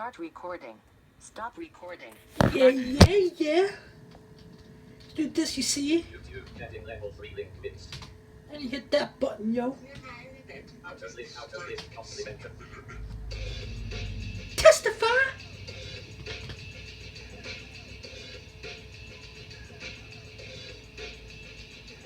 Start recording. Stop recording. Yeah. Do this, you see? YouTube getting level 3 link mixed. And you hit that button, yo. Out of this complimentary. Testify!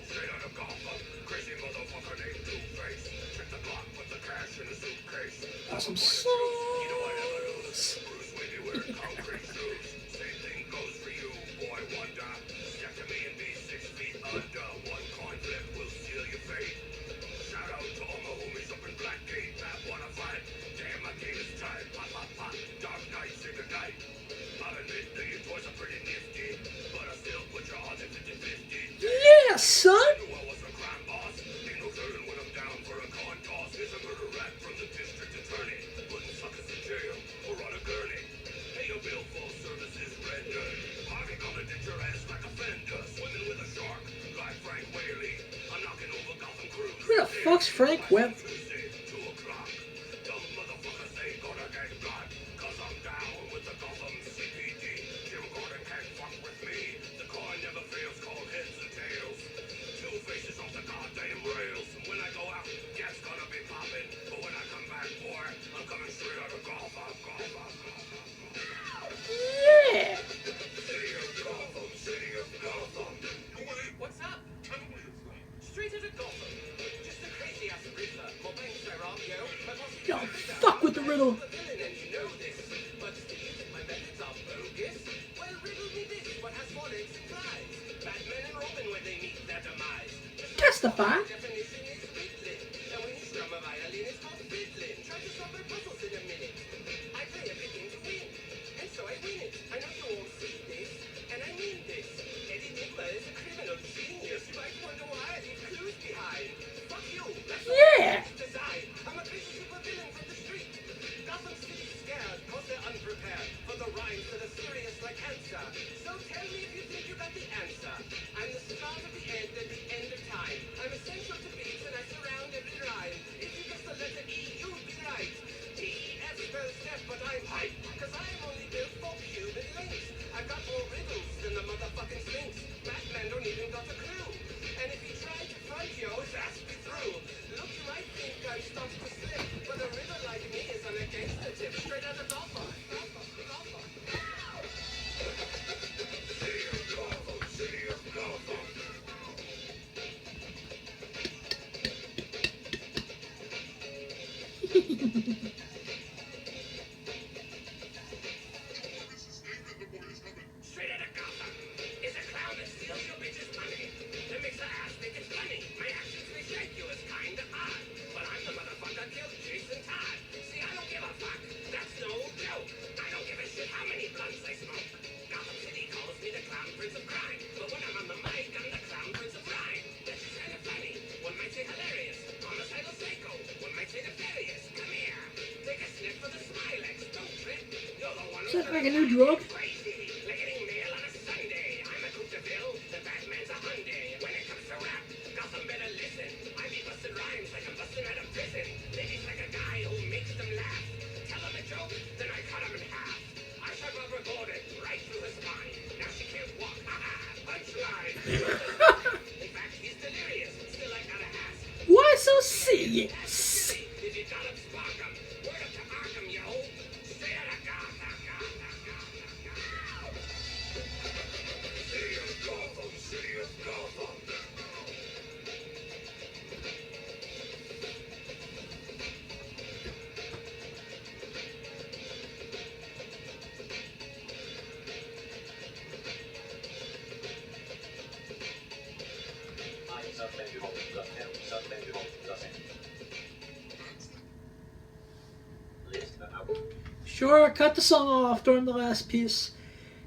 Straight out of Gotham, crazy motherfucker named Two-Face. Check the block with the cash in the suitcase. Awesome sauce. You know I never lose. Bruce Wayne wearing concrete shoes. Same thing goes for you, boy wonder. Step to me and be 6 feet under. One coin flip will seal your fate. Shout out to all my homies up in Blackgate. That wanna fight. Damn, my game is tight. Pop, pop, pop. Dark night, say goodnight. I'll admit that your toys are pretty nifty, but I still put your odds at 50-50. Yeah, son! Knew I was a crime boss. Ain't no turning when I'm down for a con toss. Here's a murder rap from the district attorney. Putting suckers in jail or on a gurney. Pay your bill, full services rendered. Harvey gonna ditch your ass like a fender. Swimming with a shark like Frank Whaley. I'm knocking over Gotham crews. Who the fuck's Frank Webb? Tuesday, 2 o'clock. Dumb motherfuckers ain't gonna get got. Cause I'm down with the Gotham CPD. Jim Gordon can't fuck with me. The car never fails, called heads and tails. Two faces off the goddamn rails. And when I go out, gas gonna be popping. But when I come back, boy, I'm coming straight out of Gotham. Yeah! City of Gotham, city of Gotham. What's up? Straight out of Gotham. Just a crazy ass riddler. My banks are up, yo. My boss is Yo, a riddler. fuck with the riddle. I'm a villain and you know this. But do you think my methods are bogus? Well, riddle me this. What has four legs and flies? Batman and Robin when they meet their demise. Testify! The definition is riddling. And when you strum a violin, it's called fiddling. Try to solve my puzzles in a minute. I play everything to win. And so I win it. I know you won't see this. And I mean this. Eddie Nigma is a criminal genius. You might wonder why I leave clues behind. Fuck you. That's what Yeah. I'm design. I'm a crazy supervillain from the street. Gotham City's scared cause they're unprepared for the rhymes that are serious like cancer. So tell me if you think you got the answer. I'm the start of the end at the end of time. I'm essential to beats and I surround every rhyme. If you guess the letter E, you'd be right. D-E-F spells death, but I'm hype. Cause I'm only built for human links. I've got more riddles than the motherfucking Sphinx. Batman don't even got a clue. And if he tried to front you, his ass be through. Look, you might think I'm stuck to slip, but a riddle like me is on a gangster tip. Straight out of Gotham. City of Gotham, city of Gotham. Straight out of Gotham is a clown that steals your bitch's money. That makes her ass think it's funny. My actions may shake you as kinda odd, but I'm the motherfucker killed Jason Todd. See, I don't give a fuck. That's no joke. I don't give a shit how many blunts I smoke. Gotham City calls me the clown prince of crime, but when I'm on the mic, I'm the clown prince of rhyme. That's just kinda funny. One might say hilarious. Homicidal psycho. One might say nefarious. Come here. Take a sniff for the Smilex. Don't trip. You're the one Is that like a new drug? crazy. Like getting mail on a Sunday. I'm a coupe de ville, the Batman's a Hyundai. When it comes to rap, Gotham better listen. I be busting rhymes like I'm busting out of prison. Ladies like a guy who makes them laugh. Tell them a joke, then I cut them in half. I shot rubber bullet right through her spine. Now she can't walk. Ha-ha, punchline. In fact, he's delirious. Still I gotta ask. Why so serious? If you got him, spark him. Word up to Arkham, yo. Straight out of Gotham. City of Gotham, city of Gotham. I suspend you the hell, suspend you the same. Listen out. Sure, I cut the song off during the last piece.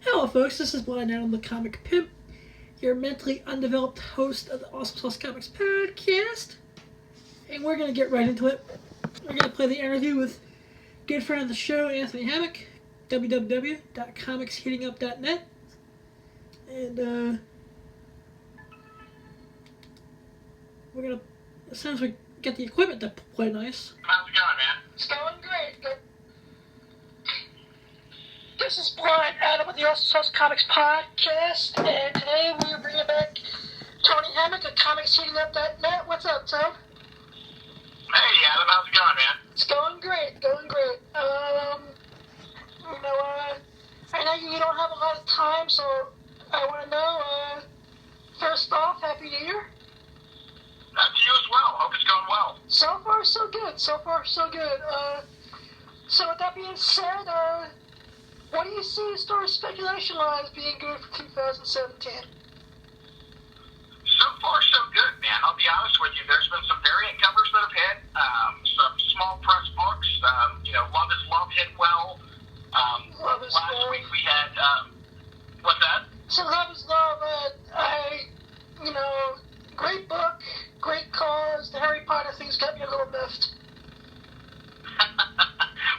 Hello folks, this is Blind Adam the Comic Pimp, your mentally undeveloped host of the Awesome Sauce Comics podcast. And we're going to get right into it. We're going to play the interview with good friend of the show, Anthony Hammock, www.comicsheatingup.net. And we're going to, as soon as we get the equipment to play nice. How's it going, man? It's going great. This is Brian Adam with the Awesome Comics Podcast, and today we are bringing back Tony Hammock of comicsheatingup.net. What's up, Tom? Hey, Adam, how's it going, man? It's going great, going great. I know you don't have a lot of time, so I want to know, first off, Happy New Year. To you as well. Hope it's going well. So far, so good. So far, so good. So with that being said, what do you see as far as speculation-wise being good for 2017? So far, so good, man. I'll be honest with you. There's been some variant covers that have hit, some small press books. Love is Love hit well. Love is Last Love. week we had, what's that? So Love is Love, great book, great cause. The Harry Potter thing's got me a little miffed.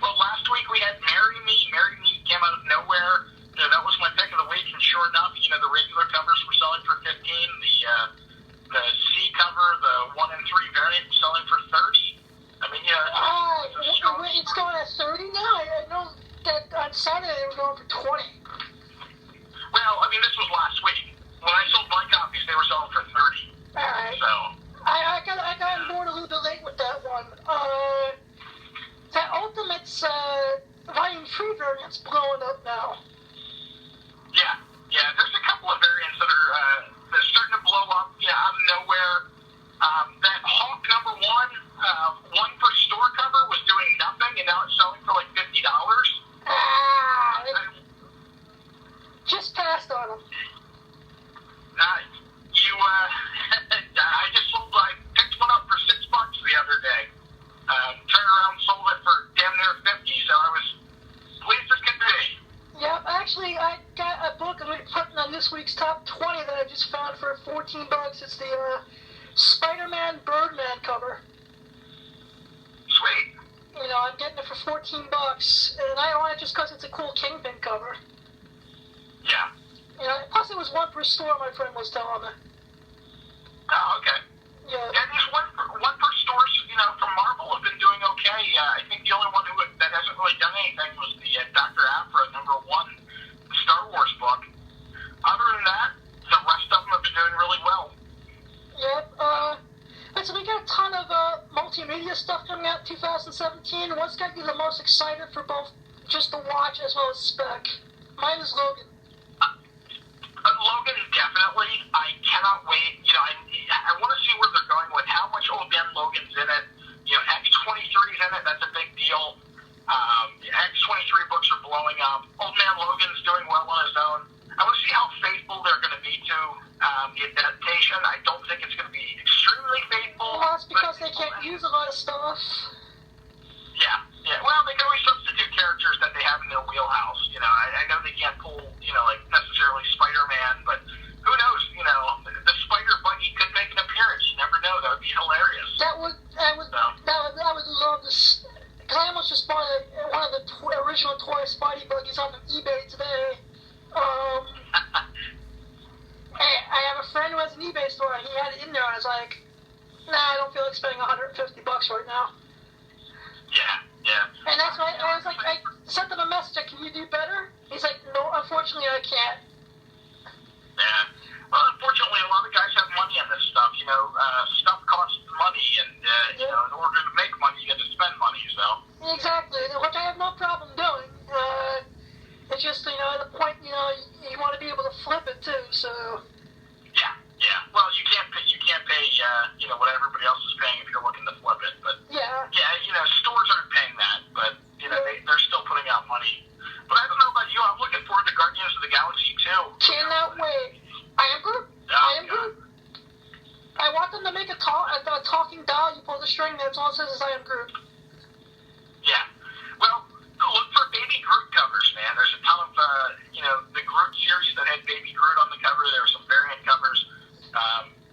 Well, last week we had Marry Me. Marry Me came out of nowhere. That was my pick of the week, and sure enough, the regular covers were selling for $15. The C cover, the 1 and 3 variant, was selling for $30. I mean, It's going at 30 now? I know that on Saturday it was going for 20. Well, I mean, this was last week. When I sold my copies, they were selling for $30. Alright. So, I got on board a little bit late with that one. That Ultimate's Volume 3 variant's blowing up now. yeah, there's a couple of variants that are they're starting to blow up, out of nowhere. That Hawk number 1, 1 per store cover was doing nothing, and now it's selling for like $50. Just passed on them. I picked one up for $6 the other day. Turned around and sold it for damn near $50, so I was pleased as could be. Yep, actually, I got a book I'm putting on this week's top 20 that I just found for $14. It's the Spidrman Birdman cover. Sweet. I'm getting it for $14, and I want it just because it's a cool Kingpin cover. Yeah. Plus it was 1 per store, my friend was telling me. Oh, okay. Yeah. Yeah, these one per stores, from Marvel have been doing okay. I think the only one that hasn't really done anything was the Dr. Aphra number 1 Star Wars book. Other than that, the rest of them have been doing really well. Yep. So we got a ton of multimedia stuff coming out in 2017. What's got you the most excited for both just the watch as well as spec? Mine is Logan. Logan, definitely. I cannot wait. I want to see where they're going with how much Old Man Logan's in it. X-23's in it. That's a big deal. X-23 books are blowing up. Old Man Logan's doing well on his own. I want to see how faithful they're going to be to the adaptation. I don't think it's going to be extremely faithful. Well, that's because they can't use a lot of stuff. Yeah. Well, they can always substitute characters that they have in their wheelhouse. I know they can't pull, necessarily Spider-Man, but who knows? The Spider-Buggy could make an appearance. You never know. That would be hilarious. I would love this. Because I almost just bought one of the original toy Spidey Buggies on eBay today. I have a friend who has an eBay store, and he had it in there, and I was like, nah, I don't feel like spending $150 right now. Yeah. And that's why I was like, I sent him a message, like, can you do better? He's like, no, unfortunately I can't. Yeah. Well, unfortunately, a lot of guys have money on this stuff. Stuff costs money, and, in order to make money, you have to spend money, so. Exactly, which I have no problem doing. It's just, at the point, you want to be able to flip it, too, so. Yeah. Well, you can't pay, what everybody else is paying if you're looking to flip it, but. Yeah. Yeah, stores aren't paying that, but, they're still putting out money. But I don't know about you, I'm looking forward to Guardians of the Galaxy, too. Cannot wait. I am Groot. I want them to make a talking doll. You pull the string, that's all it says is I am Groot. Yeah. Well, look for Baby Groot covers, man. There's a ton of, the Groot series that had Baby Groot on the cover. There were some variant covers.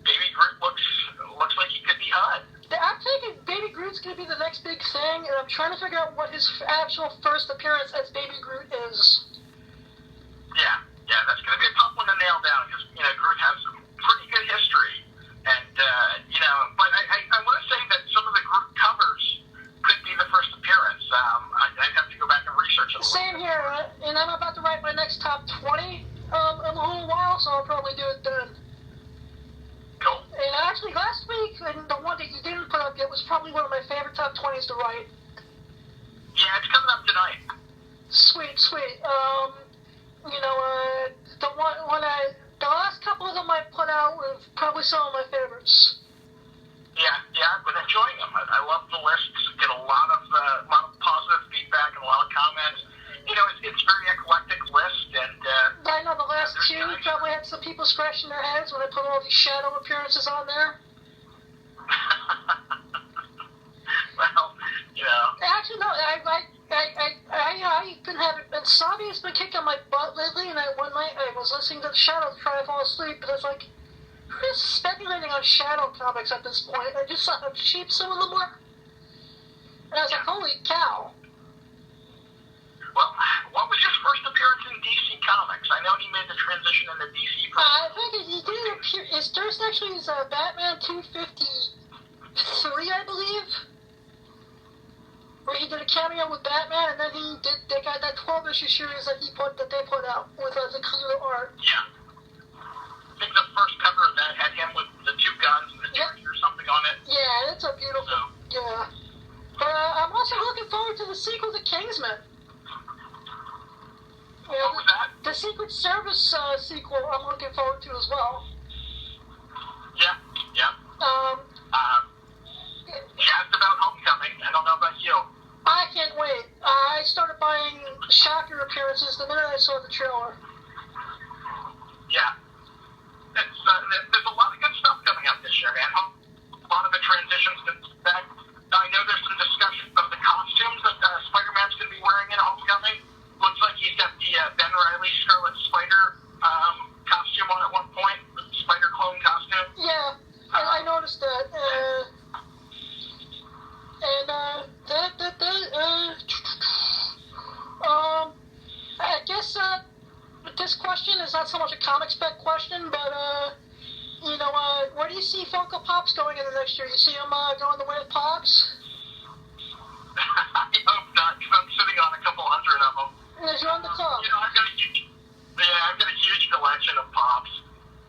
Baby Groot looks like he could be hot. I'm thinking Baby Groot's going to be the next big thing, and I'm trying to figure out what his actual first appearance as Baby Groot is. Yeah, that's going to be a tough one to nail down, because, Groot has some pretty good history. And, but I want to say that some of the Groot covers could be the first appearance. I'd have to go back and research it a little bit. same here, and I'm about to write my next top 20 in a little while, so I'll probably do it then. Cool. And actually, last week, and the one that you didn't put up yet was probably one of my favorite top 20s to write. Yeah, it's coming up tonight. Sweet, sweet. The last couple of them I put out were probably some of my favorites. Yeah, I've been enjoying them. I love the lists. Get a lot of positive feedback and a lot of comments. It's very eclectic list, and I know the last two probably had some people scratching their heads when I put all these shadow appearances on there. Well, Actually, no, I've been having, and Sabi's been kicking my butt lately, and one night I was listening to the Shadow to try to fall asleep, but I was like, who's speculating on Shadow comics at this point? I just saw how cheap some of them were. And I was like, holy cow. Well, what was his first appearance in DC Comics? I know he made the transition into DC. I think he did appear, his first actually is Batman 253, I believe. Where he did a cameo with Batman, and then they got that 12-issue series that they put out with the clear art. Yeah. I think the first cover of that had him with the two guns and the tree or something on it. Yeah, it's a beautiful. Yeah. But I'm also looking forward to the sequel to Kingsman. What was that? The Secret Service sequel I'm looking forward to as well. Yeah. You asked about Homecoming. I don't know about you. I can't wait. I started buying Shocker appearances the minute I saw the trailer. Yeah. There's a lot of good stuff coming out this year, man. A lot of it transitions to that. I know there's some discussion of the costumes that Spider-Man's going to be wearing in Homecoming. Looks like he's got the Ben Reilly Scarlet Spider costume on at one point, the Spider clone costume. Yeah, I noticed that. I guess this question is not so much a comic spec question, but where do you see Funko Pops going in the next year? You see them going the way of Pops? I hope not, because I'm sitting on a couple hundred of them. As you're on the club. I've got a huge collection of Pops.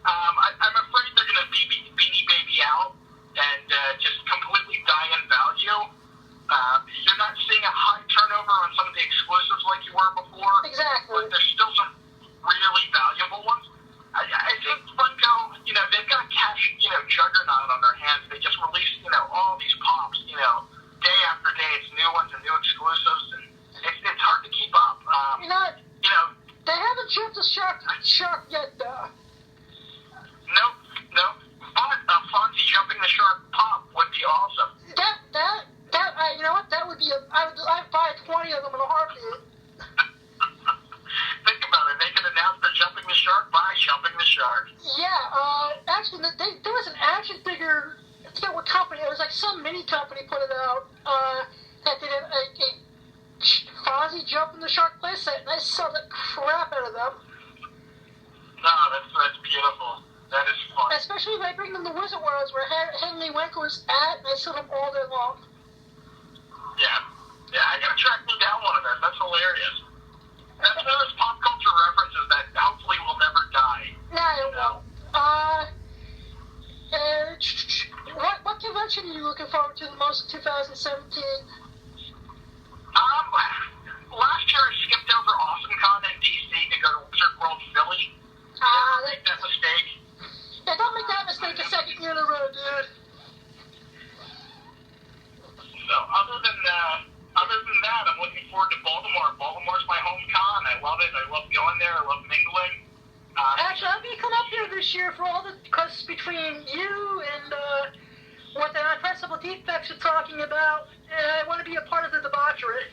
I'm afraid they're going to be Beanie Baby out and just completely die in value. You're not seeing a high turnover on some of the exclusives like you were before. Exactly. But there's still some really valuable ones. I think Funko, they've got a cash, juggernaut on their hands. They just released, all these Pops, day after day. It's new ones and new exclusives, and it's hard to keep up. They haven't jumped the shark yet, though. Nope. But a Fonzie jumping the shark Pop would be awesome. You know what? That would be I'd buy 20 of them in a heartbeat. Think about it. They could announce they're jumping the shark by jumping the shark. Yeah, actually, there was an action figure, I forget what company, it was like some mini company put it out, that did a Fonzie jump in the shark playset, and I sold the crap out of them. No, that's beautiful. That is fun. Especially when I bring them to Wizard Worlds, where Henry Winkler's at, and I sell them all day long. Yeah, I gotta track me down one of those. That's hilarious. That's one of those pop culture references that hopefully will never die. Nah, it won't. What convention are you looking forward to the most in 2017? Last year I skipped over AwesomeCon in DC to go to Wizard World Philly. Make that mistake. Yeah, don't make that mistake a second year in a row, dude. So other than that, I'm looking forward to Baltimore. Baltimore's my home con. I love it. I love going there. I love mingling. Actually, I'm going to come up here this year for all the, because between you and what the Unpressable Defects are talking about, I want to be a part of the debauchery.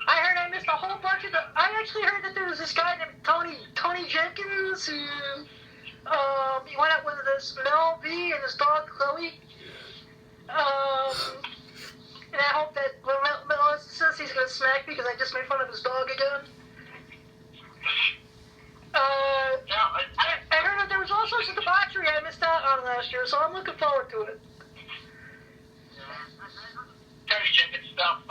I missed a whole bunch of I actually heard that there was this guy named Tony Jenkins who, he went out with this Mel V and his dog Chloe. And I hope that when Melissa says he's going to smack me because I just made fun of his dog again. I heard that there was all sorts of debauchery I missed out on last year, so I'm looking forward to it. Tony Jenkins stuff,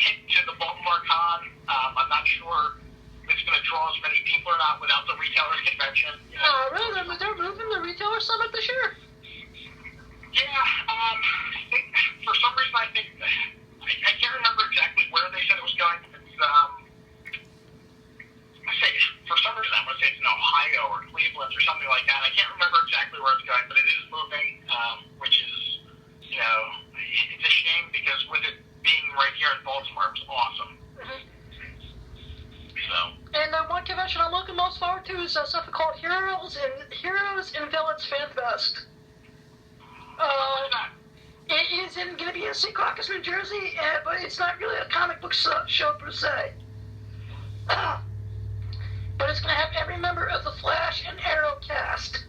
hint to the Baltimore Con. I'm not sure if it's going to draw as many people or not without the retailer convention. You know? Really? They're moving the retailer summit this year? Yeah, I think for some reason I can't remember exactly where they said it was going. It's for some reason I want to say it's in Ohio or Cleveland or something like that. I can't remember exactly where it's going, but it is moving, which is, you know, it's a shame because with it being right here in Baltimore, it was awesome. Mm-hmm. So. And one convention I'm looking most forward to is something called Heroes and Villains Fan Fest. It is going to be in St. Caucus, New Jersey, but it's not really a comic book show per se. But it's going to have every member of the Flash and Arrow cast.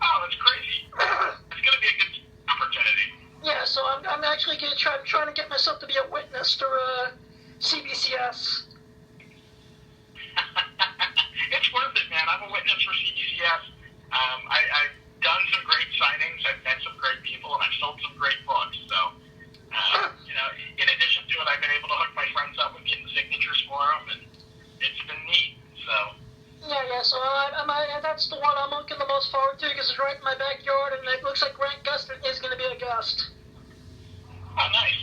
Oh, that's crazy. It's going to be a good opportunity. Yeah, so I'm actually going to I'm trying to get myself to be a witness to CBCS. It's worth it, man. I'm a witness for CBCS. I've done some great signings, I've met some great people, and I've sold some great books. So, you know, in addition to it, I've been able to hook my friends up with getting signatures for them, and it's been neat. So. Yeah. So that's the one I'm looking the most forward to because it's right in my backyard, and it looks like Grant Gustin is going to be a guest. Oh, nice.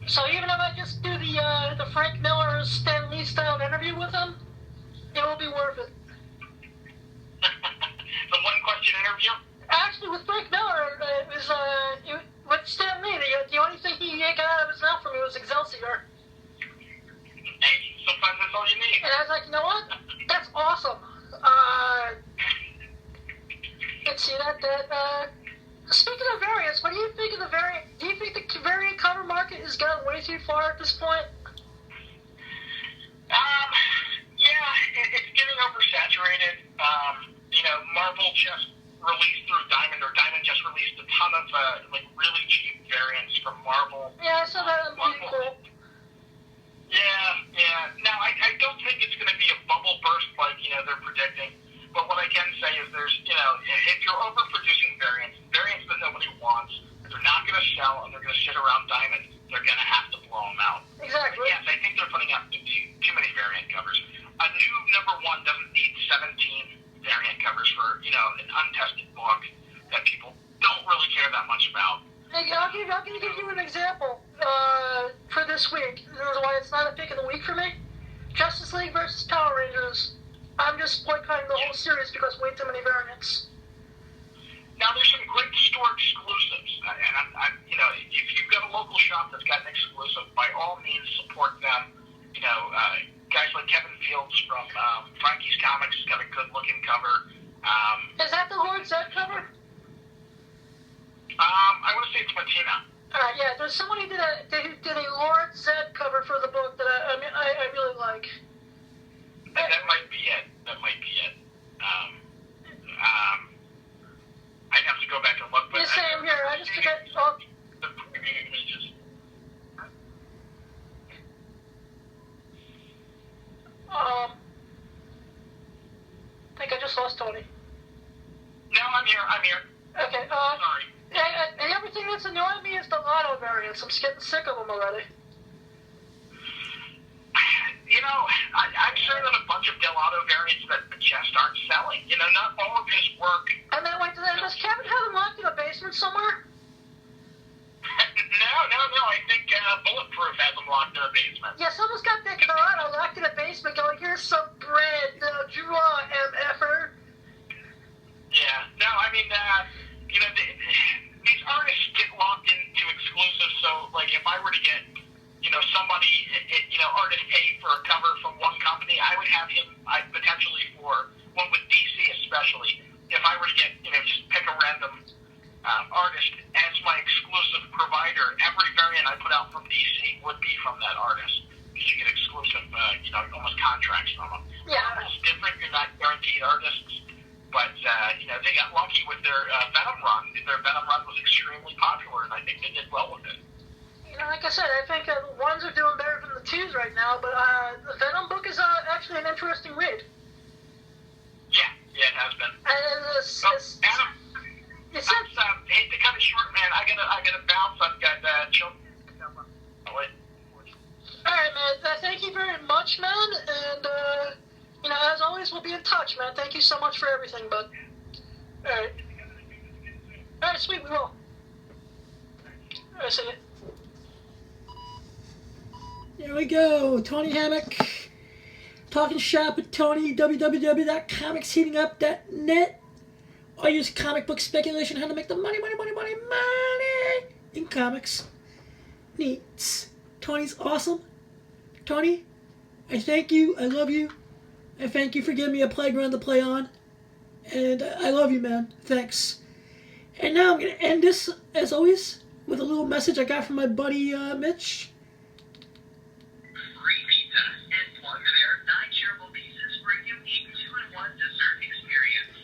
So even if I just do the Frank Miller Stan Lee style interview with him, it will be worth it. The one-question interview? Actually, with Frank Miller, with Stan Lee, the only thing he got out of his mouth for me was Excelsior. Hey, sometimes that's all you need. And I was like, you know what? That's awesome. Let's see speaking of variants, what do you think of the variant? Do you think the variant cover market has gone way too far at this point? Yeah, it's getting oversaturated. You know, Marvel just released through Diamond, or Diamond just released a ton of really cheap variants from Marvel. Yeah, I saw that on Marvel. Yeah. Now, I don't think it's going to be a bubble burst like, you know, they're predicting. But what I can say is there's, you know, if you're overproducing variants that nobody wants, they're not going to sell, and they're going to sit around Diamond, they're going to have to blow them out. Exactly. But yes, I think they're putting out too many variant covers. A new number one doesn't need 17 variant covers for, you know, an untested book that people don't really care that much about. Hey, I'll give you an example for this week. This is why it's not a pick of the week for me. Justice League versus Power Rangers. I'm just boycotting the whole series because way too many variants. Now, there's some great store exclusives, and I'm you know, if you've got a local shop that's got an exclusive, by all means support them. You know, guys like Kevin Fields from Frankie's Comics has got a good-looking cover. Is that the Lord Zed cover? I want to say it's Martina. Yeah, there's someone who did a Lord Zed cover for the book that I really like. That might be it. I'd have to go back and look. But Yeah, same here. I just forget. Oh. The preview images. I think I just lost Tony. No, I'm here. Okay. Sorry. And everything that's annoying me is the auto variants. I'm just getting sick of them already. You know, I'm sure that a bunch of Del Auto variants that just aren't selling. You know, not all of his work. And then wait, does Kevin have them locked in a basement somewhere? No. I think Bulletproof has them locked in a basement. Yeah, someone's got their auto locked in a basement going, here's some bread, draw, MFer. Yeah. No, I mean, you know, these artists get locked into exclusives. So, like, if I were to get, you know, somebody, you know, artist A for a cover from one company, I would have him, potentially for one with DC especially. If I were to get, you know, just pick a random artist as my exclusive provider, every variant I put out from DC would be from that artist. Because you get exclusive, you know, almost contracts from them. Yeah. It's different. You're not guaranteed artists. But, you know, they got lucky with their Venom run. Their Venom run was extremely popular, and I think they did well with it. You know, like I said, I think the ones are doing better than the twos right now, but the Venom book is actually an interesting read. Yeah, it has been. Adam, I hate to cut it short, man. I gotta bounce. I've got children. much, man. And, as always, we'll be in touch, man. Thank you so much for everything, bud. Alright. Alright, sweet, we will. Alright, see ya. There we go. Tony Hammock. Talking shop with Tony. www.comicsheatingup.net. I use comic book speculation, how to make the money in comics. Neat. Tony's awesome. Tony, I thank you. I love you. I thank you for giving me a playground to play on. And I love you, man. Thanks. And now I'm going to end this, as always, with a little message I got from my buddy, Mitch. Free pizza and plug their 9 shareable pieces for a unique 2-in-1 dessert experience.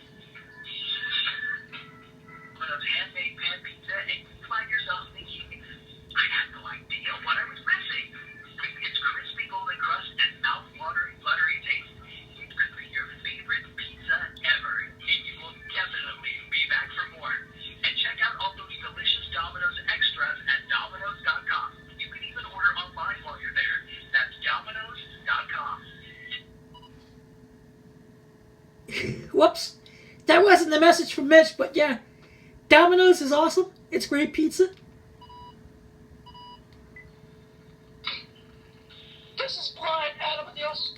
One of those handmade pan pizza, and you find yourself thinking, I had no idea what I was missing. With its crispy golden crust and mouth-watering buttery taste, it could be your favorite pizza ever, and you will definitely be back for more. And check out all those delicious Domino's extras at Domino's.com. You can even order online while you're there. That's Domino's.com. Whoops. That wasn't the message from Mitch, but yeah. Domino's is awesome. It's great pizza. This is Brian Adam Adios.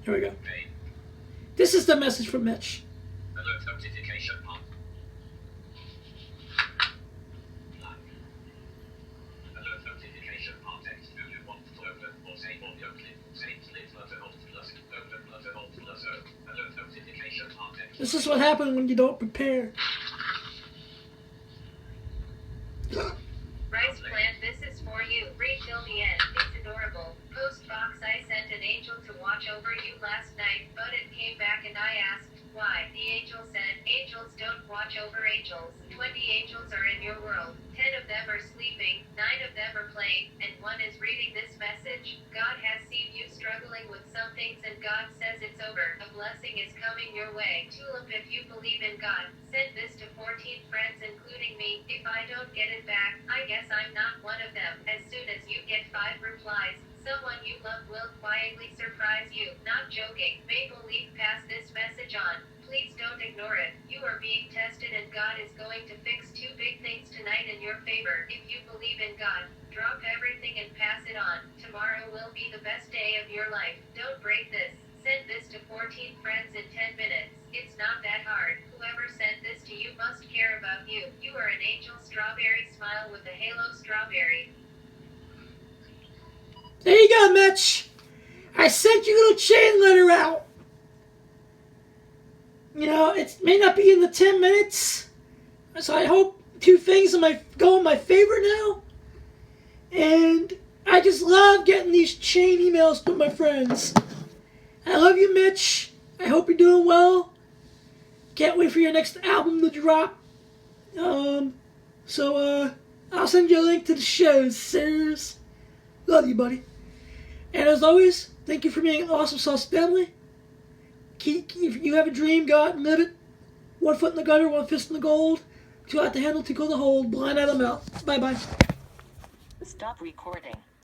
Here we go. This is the message from Mitch. Alert notification on. Alert notification on text. Do you want to open or save audio clip? Save split button alt plus open button alt plus O. Alert notification on text. This is what happens when you don't prepare. Rice plant, this is for you. Refill the end. It's adorable. Post box, I sent an angel to watch over you last night, but it came back and I asked why. The angel said, angels don't watch over angels. 20 angels are in your world. 10 of them are sleeping, 9 of them are playing, and 1 is reading this message. God has seen you struggling with some things and God says it's over. A blessing is coming your way. Tulip, if you believe in God, send this to 14 friends including me. If I don't get it back, I guess I'm not one of them. As soon as you get 5 replies, someone you love will quietly surprise you. Not joking. Maple Leaf, pass this message on. Please don't ignore it. You are being tested and God is going to fix 2 big things tonight in your favor. If you believe in God, drop everything and pass it on. Tomorrow will be the best day of your life. Don't break this. Send this to 14 friends in 10 minutes. It's not that hard. Whoever sent this to you must care about you. You are an angel strawberry smile with a halo strawberry. There you go, Mitch. I sent you a little chain letter out. It may not be in the 10 minutes. So I hope 2 things go in my favor now. And I just love getting these chain emails from my friends. I love you, Mitch. I hope you're doing well. Can't wait for your next album to drop. I'll send you a link to the shows, sirs. Love you, buddy. And as always, thank you for being an awesome sauce family. If you have a dream, go out and live it. 1 foot in the gutter, 1 fist in the gold. 2 out the handle, 2 go the hold. Blind Adam out. Bye-bye. Stop recording.